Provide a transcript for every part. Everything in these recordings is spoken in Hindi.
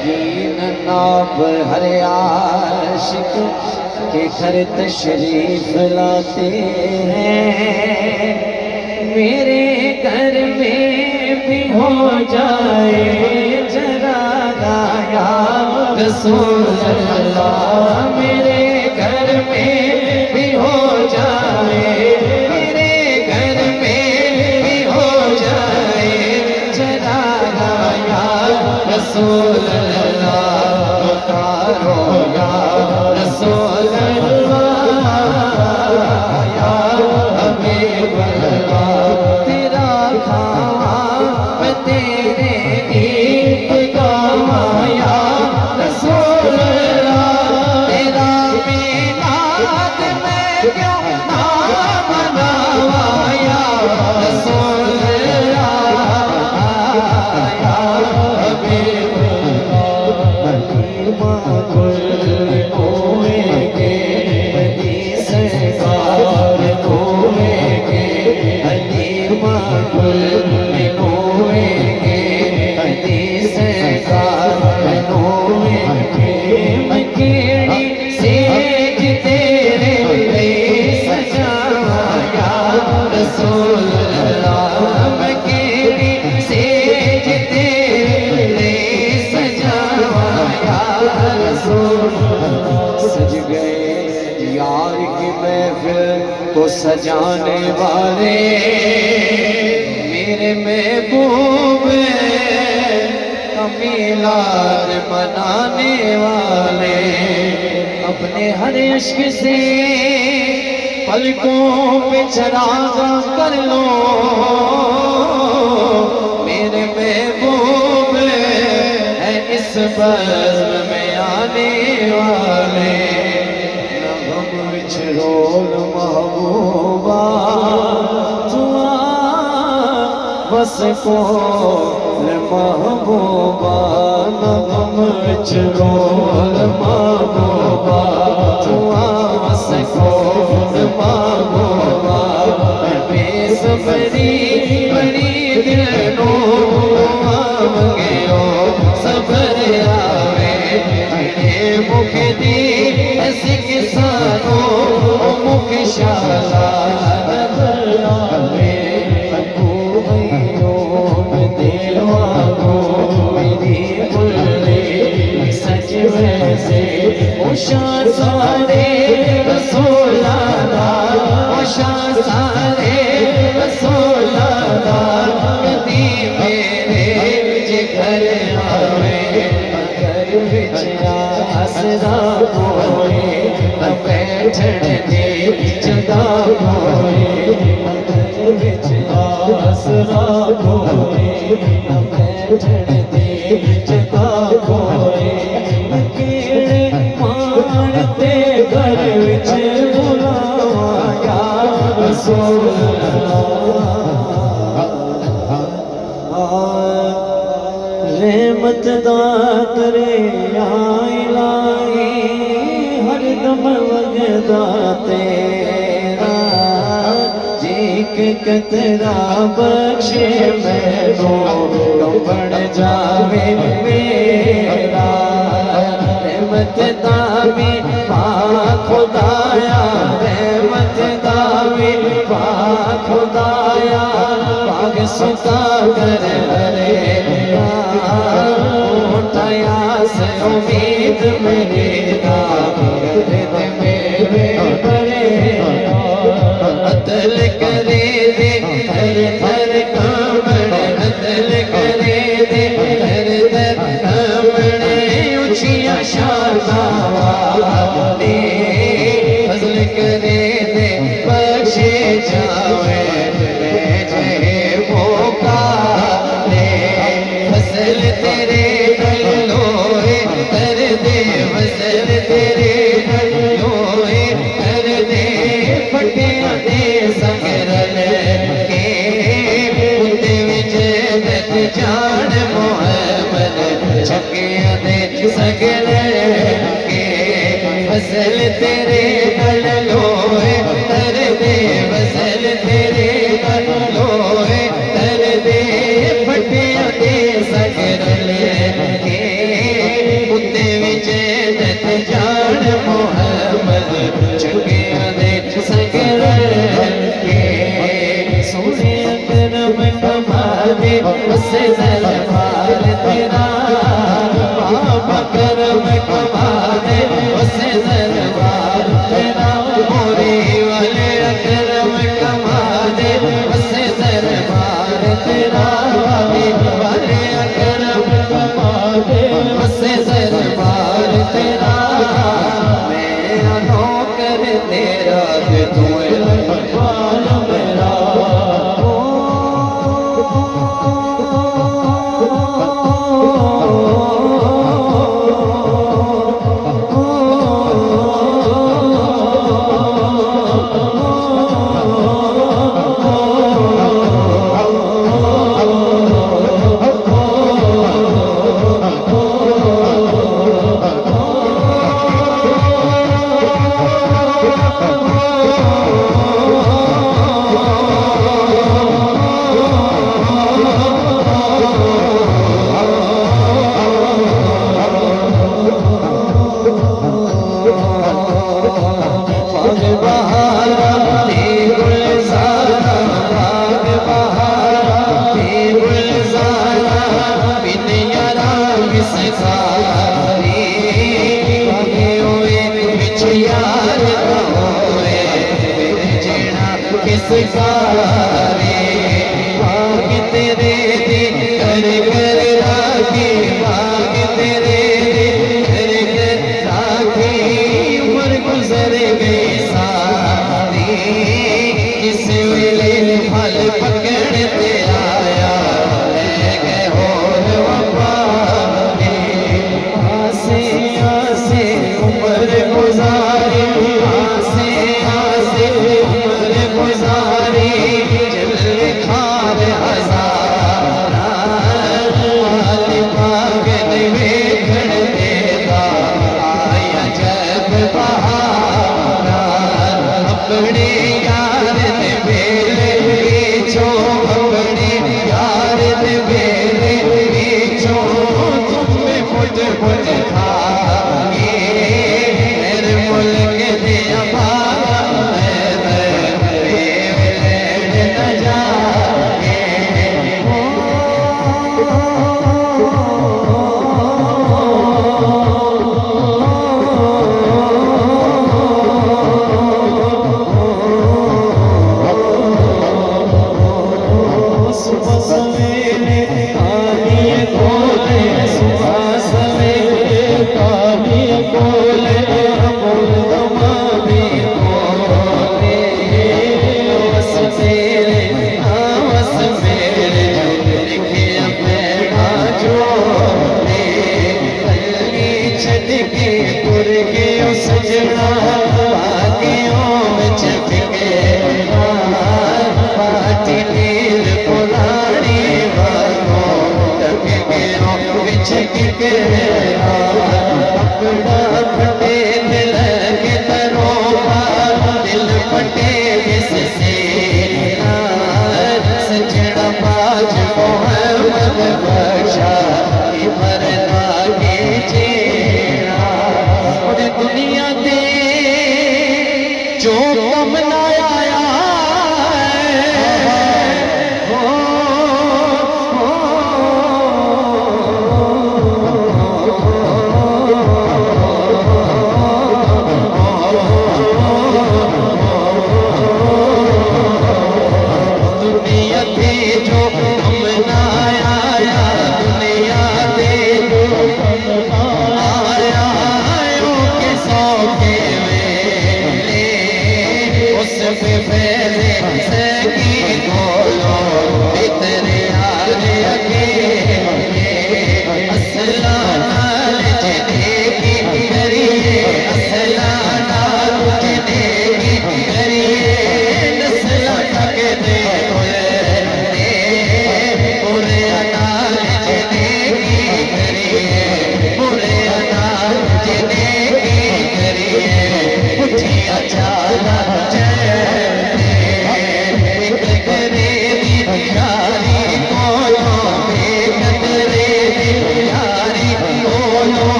यकीन नाप हर आशिक के घर तशरीफ लाते हैं। मेरे घर में भी हो जाए जरा गाया रसूल अल्लाह, मेरे घर में भी हो जाए, मेरे घर में भी हो जाए जरा गाया रसूल अल्लाह, पुकारो या रसूल अल्लाह या हबीब अल्लाह। तेरा खावा मैं तेरे गीत गावा या रसूल अल्लाह, तेरा मीलाद मैं क्यों ना मनावा या रसूल अल्लाह या हबीब अल्लाह। हकीमा कुल होएंगे हदीस कार होएंगे, हकीमा कुल होएंगे हदीस कार होएंगे। मकेड़ी सेज तेरे लिए सजावा या रसूल अल्लाह, मकेड़ी सेज तेरे लिए सजावा या रसूल अल्लाह। सज गए यार की महफिल को सजाने वाले मेरे महबूब का मीलाद मनाने वाले, अपने हर इश्क से पलकों पे चरागा कर लो मेरे महबूब है इस बज़्म में आने वाले। नगम विच रोल महबूबा तू बस को महबूबा, नगम विच रोल महबूबा तू बस को महबूबा। बेसबरी बड़ी दिल नो मंगे सबर आवे, तेरे मुख दी ऐसी किसानो मुख शाला नजर आवे। अबू अय्यूब दिलवागो मेरी बुल्ले सच वैसे उषा सारे रसूलाना, उषा सारे रसूलाना। कदी मेरे जिगर आवे घर विच आसरा कोई न बैठण दी जगह कोई, घर विच आसरा कोई न बैठण दी जगह कोई। केड़े मारते घर विच बुलावा या रसूल रहमत दातरे आइलाई हरदम वगदा तेरा, जी के कतरा बख्शे मैनू कंबड़ जावे मेरा। रहमत दावी पा खुदाया, रहमत दावी पा खुदाया, पाग सुता कर हरे उठाया से उम्मीद मेरे दर्द मेरे बड़े अदल करे दे थर थर कांबड़, अदल करे दे थर थर कांबड़। ऊंचिया शाना वाले फजल करे दे बख्शे जावे मौका ले। फसल तेरे लोए कर दे, फसल तेरे लोए कर दे, फटिया दे संगरल के उते विच दत जान मोहम्मद छकिया दे संगरल के। फसल मेरा कि तू लखवाल मेरा।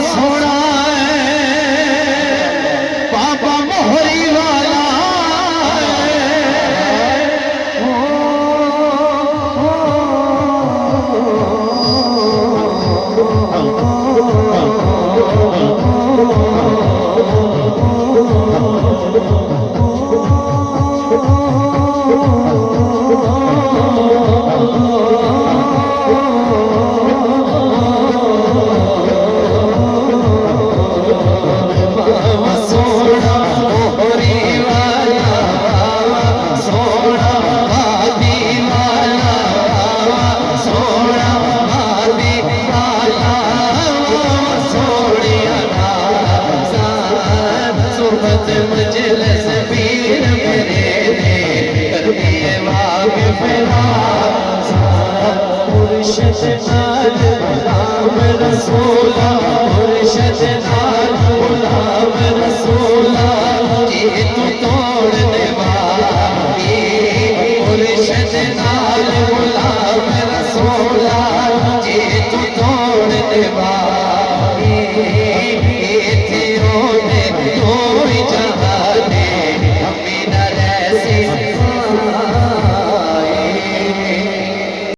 सोना है बाबा मोहरी वाला मुर्शिद नाल राम रसूला मुर्शिद नाल